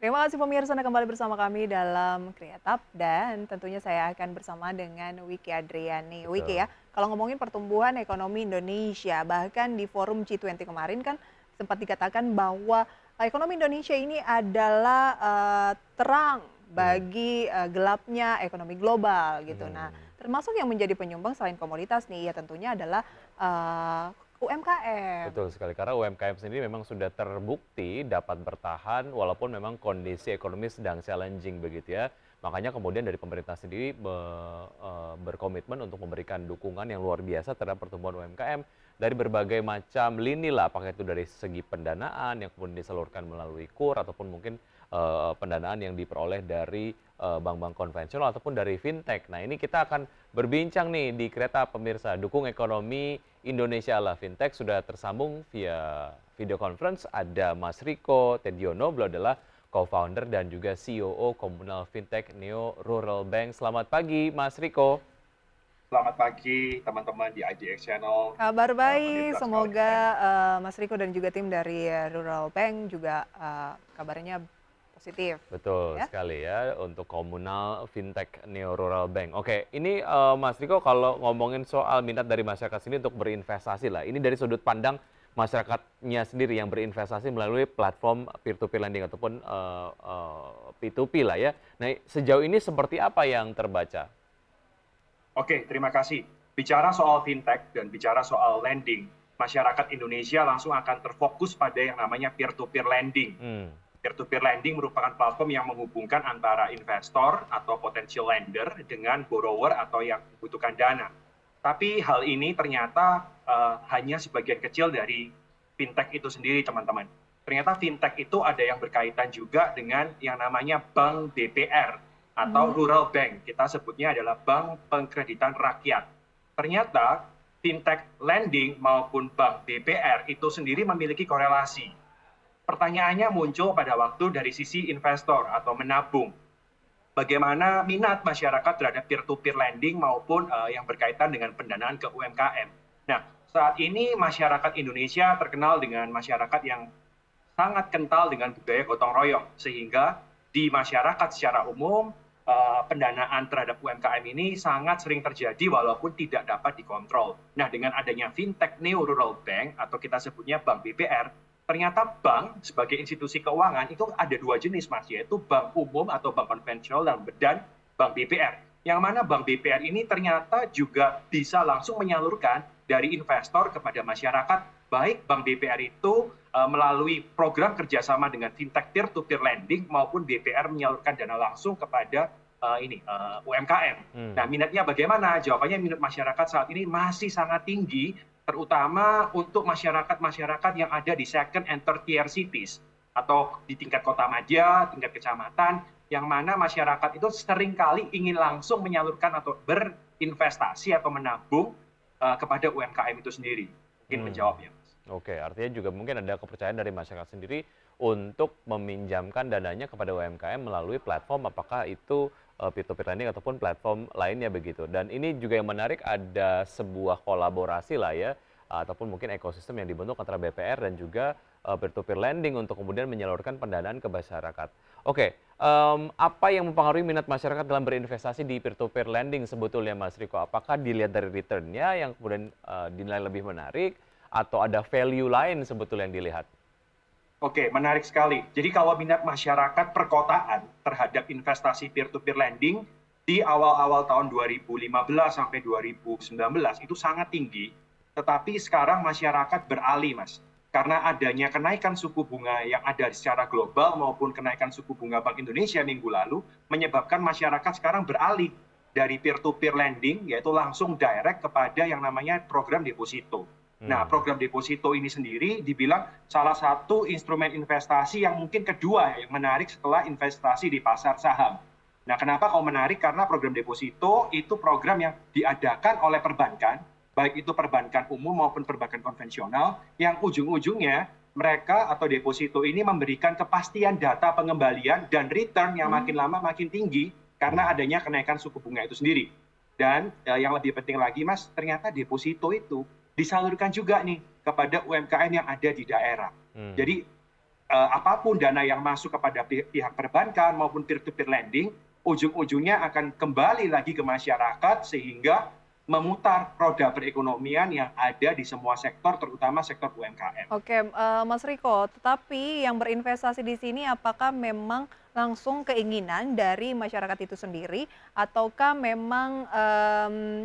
Terima kasih pemirsa Anda kembali bersama kami dalam Kreatap dan tentunya saya akan bersama dengan Wiki Adriani. Wiki Betul. ya, kalau ngomongin pertumbuhan ekonomi Indonesia, bahkan di forum G20 kemarin kan sempat dikatakan bahwa ekonomi Indonesia ini adalah terang Hmm, bagi gelapnya ekonomi global gitu. Nah, hmm. termasuk yang menjadi penyumbang selain komoditas nih ya tentunya adalah UMKM. Betul sekali, karena UMKM sendiri memang sudah terbukti dapat bertahan walaupun memang kondisi ekonomi sedang challenging begitu ya. Makanya kemudian dari pemerintah sendiri berkomitmen untuk memberikan dukungan yang luar biasa terhadap pertumbuhan UMKM dari berbagai macam lini lah, apakah itu dari segi pendanaan yang kemudian disalurkan melalui KUR ataupun mungkin pendanaan yang diperoleh dari bank-bank konvensional ataupun dari fintech. Nah, ini kita akan berbincang nih di Kereta Pemirsa, dukung ekonomi Indonesia ala Fintech sudah tersambung via video conference. Ada Mas Riko Tediono, beliau adalah co-founder dan juga COO Komunal Fintech Neo Rural Bank. Selamat pagi, Mas Riko. Selamat pagi teman-teman di IDX Channel, Kabar baik, pemirsa semoga sekalian. Mas Riko dan juga tim dari Rural Bank juga kabarnya positif, Betul ya. sekali ya untuk Komunal Fintech Neo Rural Bank. Oke, ini Mas Riko kalau ngomongin soal minat dari masyarakat sini untuk berinvestasi lah. Ini dari sudut pandang masyarakatnya sendiri yang berinvestasi melalui platform peer-to-peer lending ataupun P2P lah ya. Nah, sejauh ini seperti apa yang terbaca? Oke, terima kasih. Bicara soal fintech dan bicara soal lending, masyarakat Indonesia langsung akan terfokus pada yang namanya peer-to-peer lending. Hmm, Peer-to-peer lending merupakan platform yang menghubungkan antara investor atau potential lender dengan borrower atau yang membutuhkan dana. Tapi hal ini ternyata hanya sebagian kecil dari fintech itu sendiri, teman-teman. Ternyata fintech itu ada yang berkaitan juga dengan yang namanya bank BPR atau Mhm. rural bank. Kita sebutnya adalah bank pengkreditan rakyat. Ternyata fintech lending maupun bank BPR itu sendiri memiliki korelasi. Pertanyaannya muncul pada waktu dari sisi investor atau menabung. Bagaimana minat masyarakat terhadap peer-to-peer lending maupun yang berkaitan dengan pendanaan ke UMKM. Nah, saat ini masyarakat Indonesia terkenal dengan masyarakat yang sangat kental dengan budaya gotong royong, sehingga di masyarakat secara umum pendanaan terhadap UMKM ini sangat sering terjadi walaupun tidak dapat dikontrol. Nah, dengan adanya fintech Neo Rural Bank atau kita sebutnya bank BPR, ternyata bank sebagai institusi keuangan itu ada dua jenis, Mas, yaitu bank umum atau bank konvensional dan bank BPR. Yang mana bank BPR ini ternyata juga bisa langsung menyalurkan dari investor kepada masyarakat, baik bank BPR itu melalui program kerjasama dengan fintech peer-to-peer lending maupun BPR menyalurkan dana langsung kepada UMKM. hmm. Nah, minatnya bagaimana? Jawabannya minat masyarakat saat ini masih sangat tinggi, terutama untuk masyarakat-masyarakat yang ada di second and third tier cities atau di tingkat kota maja, tingkat kecamatan, yang mana masyarakat itu seringkali ingin langsung menyalurkan atau berinvestasi atau menabung kepada UMKM itu sendiri. Mungkin Hmm. menjawabnya. Oke, artinya juga mungkin ada kepercayaan dari masyarakat sendiri untuk meminjamkan dananya kepada UMKM melalui platform, apakah itu peer-to-peer lending ataupun platform lainnya begitu. Dan ini juga yang menarik, ada sebuah kolaborasi lah ya, ataupun mungkin ekosistem yang dibentuk antara BPR dan juga peer-to-peer lending untuk kemudian menyalurkan pendanaan ke masyarakat. Oke, apa yang mempengaruhi minat masyarakat dalam berinvestasi di peer-to-peer lending sebetulnya, Mas Riko? Apakah dilihat dari return-nya yang kemudian dinilai lebih menarik, atau ada value lain sebetulnya yang dilihat? Oke, menarik sekali. Jadi kalau minat masyarakat perkotaan terhadap investasi peer-to-peer lending di awal-awal tahun 2015 sampai 2019 itu sangat tinggi, tetapi sekarang masyarakat beralih, Mas. Karena adanya kenaikan suku bunga yang ada secara global maupun kenaikan suku bunga Bank Indonesia minggu lalu, menyebabkan masyarakat sekarang beralih dari peer-to-peer lending, yaitu langsung direct kepada yang namanya program deposito. Nah, Hmm. program deposito ini sendiri dibilang salah satu instrumen investasi yang mungkin kedua yang menarik setelah investasi di pasar saham. Nah, kenapa kok menarik? Karena program deposito itu program yang diadakan oleh perbankan, baik itu perbankan umum maupun perbankan konvensional, yang ujung-ujungnya mereka atau deposito ini memberikan kepastian data pengembalian dan return yang makin lama makin tinggi karena Hmm. adanya kenaikan suku bunga itu sendiri. Dan yang lebih penting lagi, Mas, ternyata deposito itu disalurkan juga nih kepada UMKM yang ada di daerah. Hmm. Jadi apapun dana yang masuk kepada pihak perbankan maupun peer-to-peer lending, ujung-ujungnya akan kembali lagi ke masyarakat sehingga memutar roda perekonomian yang ada di semua sektor, terutama sektor UMKM. Oke, Mas Riko, tetapi yang berinvestasi di sini apakah memang langsung keinginan dari masyarakat itu sendiri ataukah memang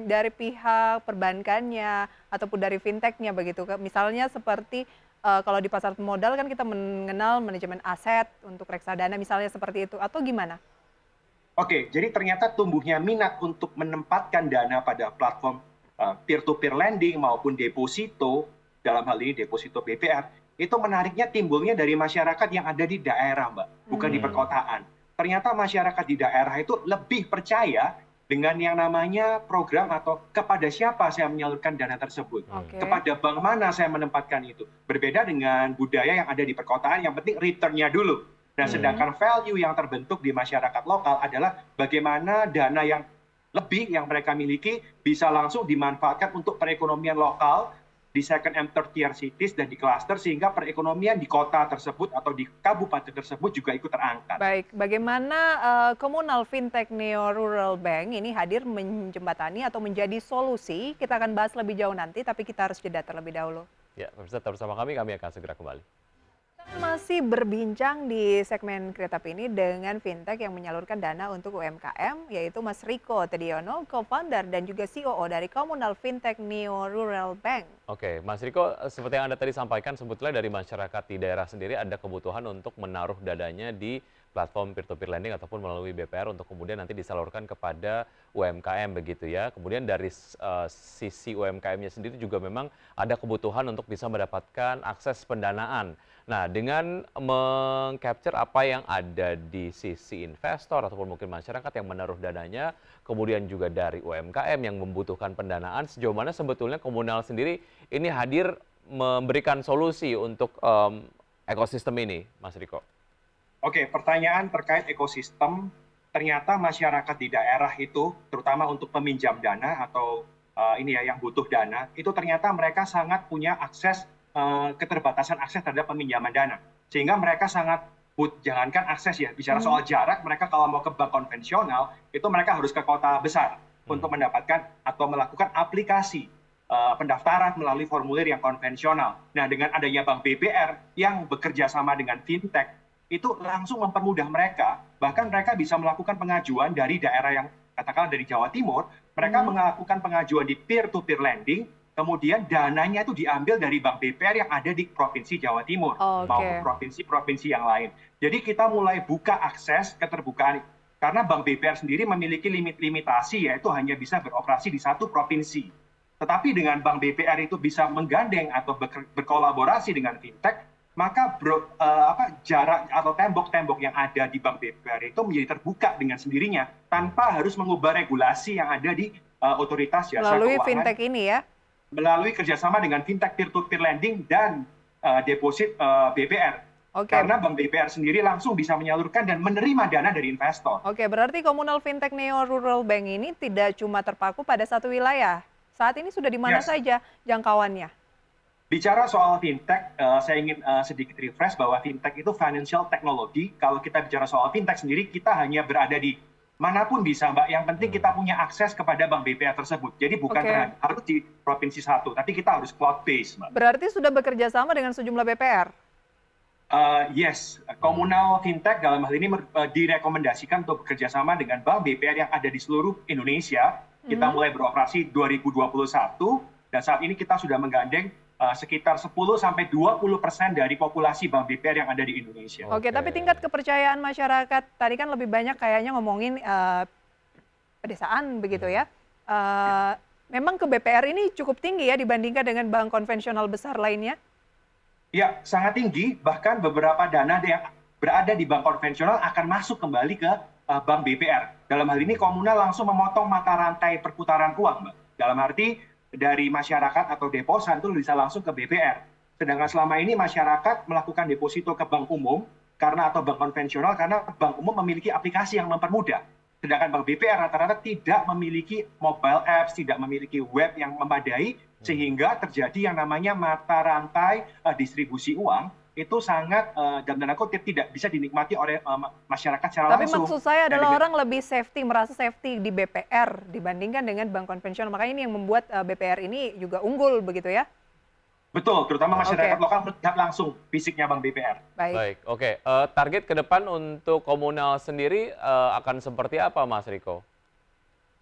dari pihak perbankannya ataupun dari fintech-nya begitu? Misalnya seperti kalau di pasar modal kan kita mengenal manajemen aset untuk reksadana misalnya seperti itu atau gimana? Oke, jadi ternyata tumbuhnya minat untuk menempatkan dana pada platform peer-to-peer lending maupun deposito, dalam hal ini deposito BPR, itu menariknya timbulnya dari masyarakat yang ada di daerah, Mbak, bukan di perkotaan. Ternyata masyarakat di daerah itu lebih percaya dengan yang namanya program atau kepada siapa saya menyalurkan dana tersebut. Kepada bank mana saya menempatkan itu. Berbeda dengan budaya yang ada di perkotaan, yang penting return-nya dulu. Nah, sedangkan value yang terbentuk di masyarakat lokal adalah bagaimana dana yang lebih yang mereka miliki bisa langsung dimanfaatkan untuk perekonomian lokal di second and third tier cities dan di cluster sehingga perekonomian di kota tersebut atau di kabupaten tersebut juga ikut terangkat. Baik, bagaimana komunal fintech Neo Rural Bank ini hadir menjembatani atau menjadi solusi? Kita akan bahas lebih jauh nanti, tapi kita harus jeda terlebih dahulu. Ya, pemirsa tetap bersama kami akan segera kembali. Masih berbincang di segmen Kereta Api ini dengan fintech yang menyalurkan dana untuk UMKM, yaitu Mas Riko Tediono, co-founder dan juga COO dari komunal fintech Neo Rural Bank. Oke, Mas Riko, seperti yang Anda tadi sampaikan, sebetulnya dari masyarakat di daerah sendiri ada kebutuhan untuk menaruh dananya di platform peer-to-peer lending ataupun melalui BPR untuk kemudian nanti disalurkan kepada UMKM begitu ya. Kemudian dari sisi UMKM-nya sendiri juga memang ada kebutuhan untuk bisa mendapatkan akses pendanaan. Nah, dengan meng-capture apa yang ada di sisi investor ataupun mungkin masyarakat yang menaruh dananya, kemudian juga dari UMKM yang membutuhkan pendanaan, sejauh mana sebetulnya komunal sendiri ini hadir memberikan solusi untuk ekosistem ini, Mas Riko? Oke, pertanyaan terkait ekosistem, ternyata masyarakat di daerah itu, terutama untuk peminjam dana atau ini ya yang butuh dana, itu ternyata mereka sangat punya akses keterbatasan akses terhadap peminjaman dana. Sehingga mereka sangat, jangankan akses ya, bicara soal jarak, mereka kalau mau ke bank konvensional, itu mereka harus ke kota besar untuk mendapatkan atau melakukan aplikasi pendaftaran melalui formulir yang konvensional. Nah, dengan adanya Bank BPR yang bekerja sama dengan fintech, itu langsung mempermudah mereka, bahkan mereka bisa melakukan pengajuan dari daerah yang katakanlah dari Jawa Timur, mereka melakukan pengajuan di peer-to-peer lending, kemudian dananya itu diambil dari Bank BPR yang ada di Provinsi Jawa Timur maupun provinsi-provinsi yang lain. Jadi kita mulai buka akses keterbukaan, karena Bank BPR sendiri memiliki limitasi, yaitu hanya bisa beroperasi di satu provinsi. Tetapi dengan Bank BPR itu bisa menggandeng atau berkolaborasi dengan fintech, maka jarak atau tembok-tembok yang ada di Bank BPR itu menjadi terbuka dengan sendirinya tanpa harus mengubah regulasi yang ada di otoritas jasa melalui keuangan. Fintech ini ya? Melalui kerjasama dengan fintech peer-to-peer lending dan deposit BPR. Karena Bank BPR sendiri langsung bisa menyalurkan dan menerima dana dari investor. Oke, berarti komunal fintech Neo Rural Bank ini tidak cuma terpaku pada satu wilayah. Saat ini sudah di mana saja jangkauannya? Bicara soal fintech, saya ingin sedikit refresh bahwa fintech itu financial technology. Kalau kita bicara soal fintech sendiri, kita hanya berada di manapun bisa, Mbak. Yang penting kita punya akses kepada Bank BPR tersebut. Jadi bukan harus di provinsi satu, tapi kita harus cloud-based, Mbak. Berarti sudah bekerja sama dengan sejumlah BPR? Yes, komunal fintech dalam hal ini direkomendasikan untuk bekerja sama dengan Bank BPR yang ada di seluruh Indonesia. Kita mulai beroperasi 2021, dan saat ini kita sudah menggandeng sekitar 10-20% dari populasi Bank BPR yang ada di Indonesia. Oke, tapi tingkat kepercayaan masyarakat, tadi kan lebih banyak kayaknya ngomongin pedesaan begitu ya. Memang ke BPR ini cukup tinggi ya dibandingkan dengan bank konvensional besar lainnya? Ya, sangat tinggi. Bahkan beberapa dana yang berada di bank konvensional akan masuk kembali ke Bank BPR. Dalam hal ini komunal langsung memotong mata rantai perputaran uang, Mbak. Dalam arti dari masyarakat atau deposan itu bisa langsung ke BPR. Sedangkan selama ini masyarakat melakukan deposito ke bank umum atau bank konvensional karena bank umum memiliki aplikasi yang mempermudah. Sedangkan Bank BPR rata-rata tidak memiliki mobile apps, tidak memiliki web yang memadai, sehingga terjadi yang namanya mata rantai distribusi uang itu sangat dalam tanda kutip tidak bisa dinikmati oleh masyarakat secara Tapi langsung. maksud saya Dan adalah dengan- orang lebih safety, merasa safety di BPR dibandingkan dengan bank konvensional. Makanya ini yang membuat BPR ini juga unggul begitu ya? Betul, terutama masyarakat Oke. lokal melihat langsung fisiknya Bank BPR. Baik. Baik, oke. Target ke depan untuk komunal sendiri akan seperti apa, Mas Riko?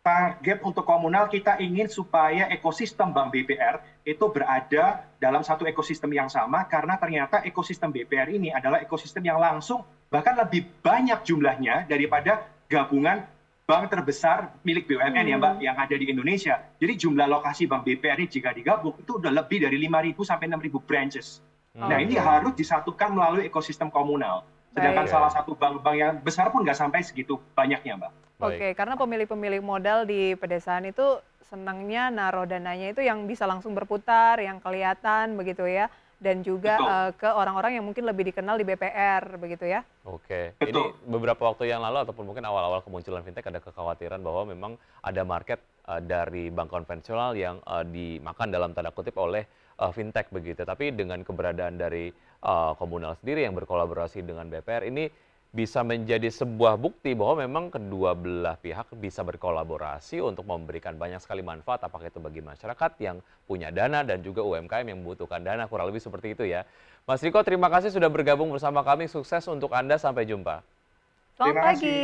Target untuk komunal kita ingin supaya ekosistem Bank BPR itu berada dalam satu ekosistem yang sama karena ternyata ekosistem BPR ini adalah ekosistem yang langsung bahkan lebih banyak jumlahnya daripada gabungan bank terbesar milik BUMN ya Mbak yang ada di Indonesia. Jadi jumlah lokasi Bank BPR ini jika digabung itu udah lebih dari 5.000 sampai 6.000 branches. Nah ini Oke. harus disatukan melalui ekosistem komunal. Sedangkan Baik. salah satu bank-bank yang besar pun nggak sampai segitu banyaknya Mbak. Baik. Oke, karena pemilik-pemilik modal di pedesaan itu senangnya naruh dananya itu yang bisa langsung berputar, yang kelihatan begitu ya, dan juga Betul. ke orang-orang yang mungkin lebih dikenal di BPR begitu ya. Oke, ini Betul. beberapa waktu yang lalu ataupun mungkin awal-awal kemunculan fintech ada kekhawatiran bahwa memang ada market dari bank konvensional yang dimakan dalam tanda kutip oleh fintech begitu. Tapi dengan keberadaan dari komunal sendiri yang berkolaborasi dengan BPR ini bisa menjadi sebuah bukti bahwa memang kedua belah pihak bisa berkolaborasi untuk memberikan banyak sekali manfaat, apakah itu bagi masyarakat yang punya dana dan juga UMKM yang membutuhkan dana, kurang lebih seperti itu ya. Mas Riko, terima kasih sudah bergabung bersama kami, sukses untuk Anda, sampai jumpa. Selamat Terima pagi.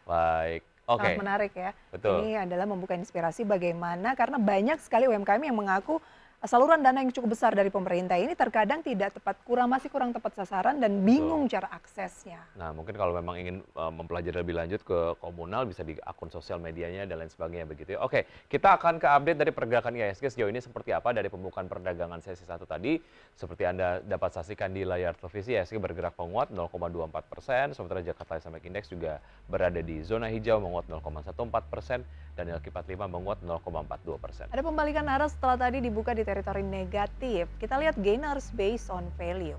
Baik, oke, Sangat menarik ya. betul. Ini adalah membuka inspirasi bagaimana karena banyak sekali UMKM yang mengaku saluran dana yang cukup besar dari pemerintah ini terkadang tidak tepat, masih kurang tepat sasaran dan bingung cara aksesnya. Nah, mungkin kalau memang ingin mempelajari lebih lanjut ke komunal, bisa di akun sosial medianya dan lain sebagainya begitu ya. Oke, kita akan ke update dari pergerakan IHSG sejauh ini seperti apa dari pembukaan perdagangan sesi 1 tadi. Seperti Anda dapat saksikan di layar televisi, IHSG bergerak menguat 0,24%, sementara Jakarta Islamic Index juga berada di zona hijau menguat 0,14%, dan NIKI 45 menguat 0,42%. Ada pembalikan arah setelah tadi dibuka di teritori negatif. Kita lihat gainers based on value.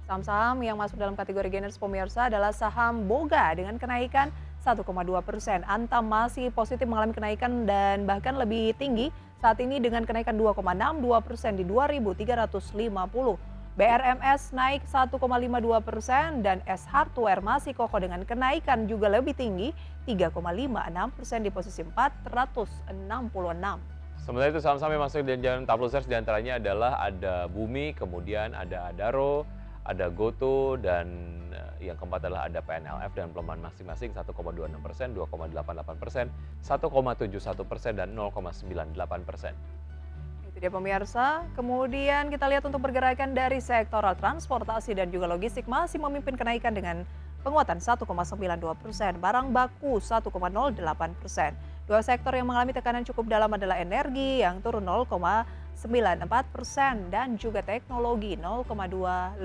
Saham-saham yang masuk dalam kategori gainers pemirsa adalah saham Boga dengan kenaikan 1,2%. Antam masih positif mengalami kenaikan dan bahkan lebih tinggi saat ini dengan kenaikan 2,62% di 2.350. BRMS naik 1,52% dan S Hardware masih kokoh dengan kenaikan juga lebih tinggi 3,56% di posisi 466. Sementara itu saham-saham yang masuk di jalan top losers diantaranya adalah ada Bumi, kemudian ada Adaro, ada Goto, dan yang keempat adalah ada PNLF dengan pelemahan masing-masing 1,26%, 2,88%, 1,71%, dan 0,98%. Itu dia pemirsa. Kemudian kita lihat untuk pergerakan dari sektoral transportasi dan juga logistik masih memimpin kenaikan dengan penguatan 1,92%, barang baku 1,08%. Dua sektor yang mengalami tekanan cukup dalam adalah energi yang turun 0,94% dan juga teknologi 0,25%.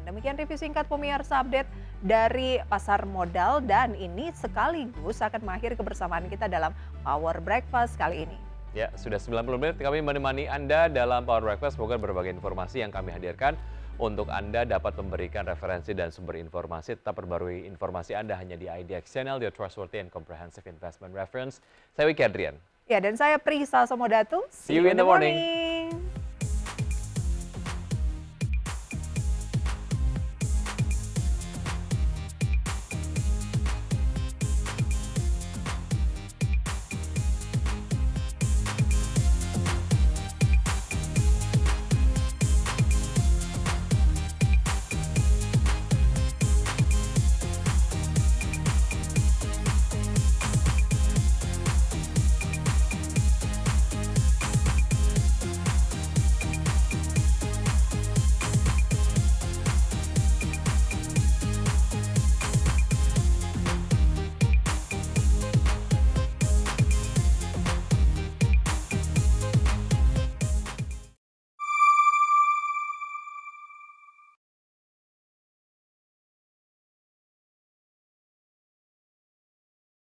Demikian review singkat pemirsa update dari pasar modal dan ini sekaligus akan mengakhiri kebersamaan kita dalam Power Breakfast kali ini. Ya, sudah 90 menit kami menemani Anda dalam Power Breakfast. Semoga berbagai informasi yang kami hadirkan untuk Anda dapat memberikan referensi dan sumber informasi. Tetap perbarui informasi Anda hanya di IDX Channel, your trustworthy and comprehensive investment reference. Saya Wiki Adrian. Ya, dan saya Prisa Somodatu. See you in the morning.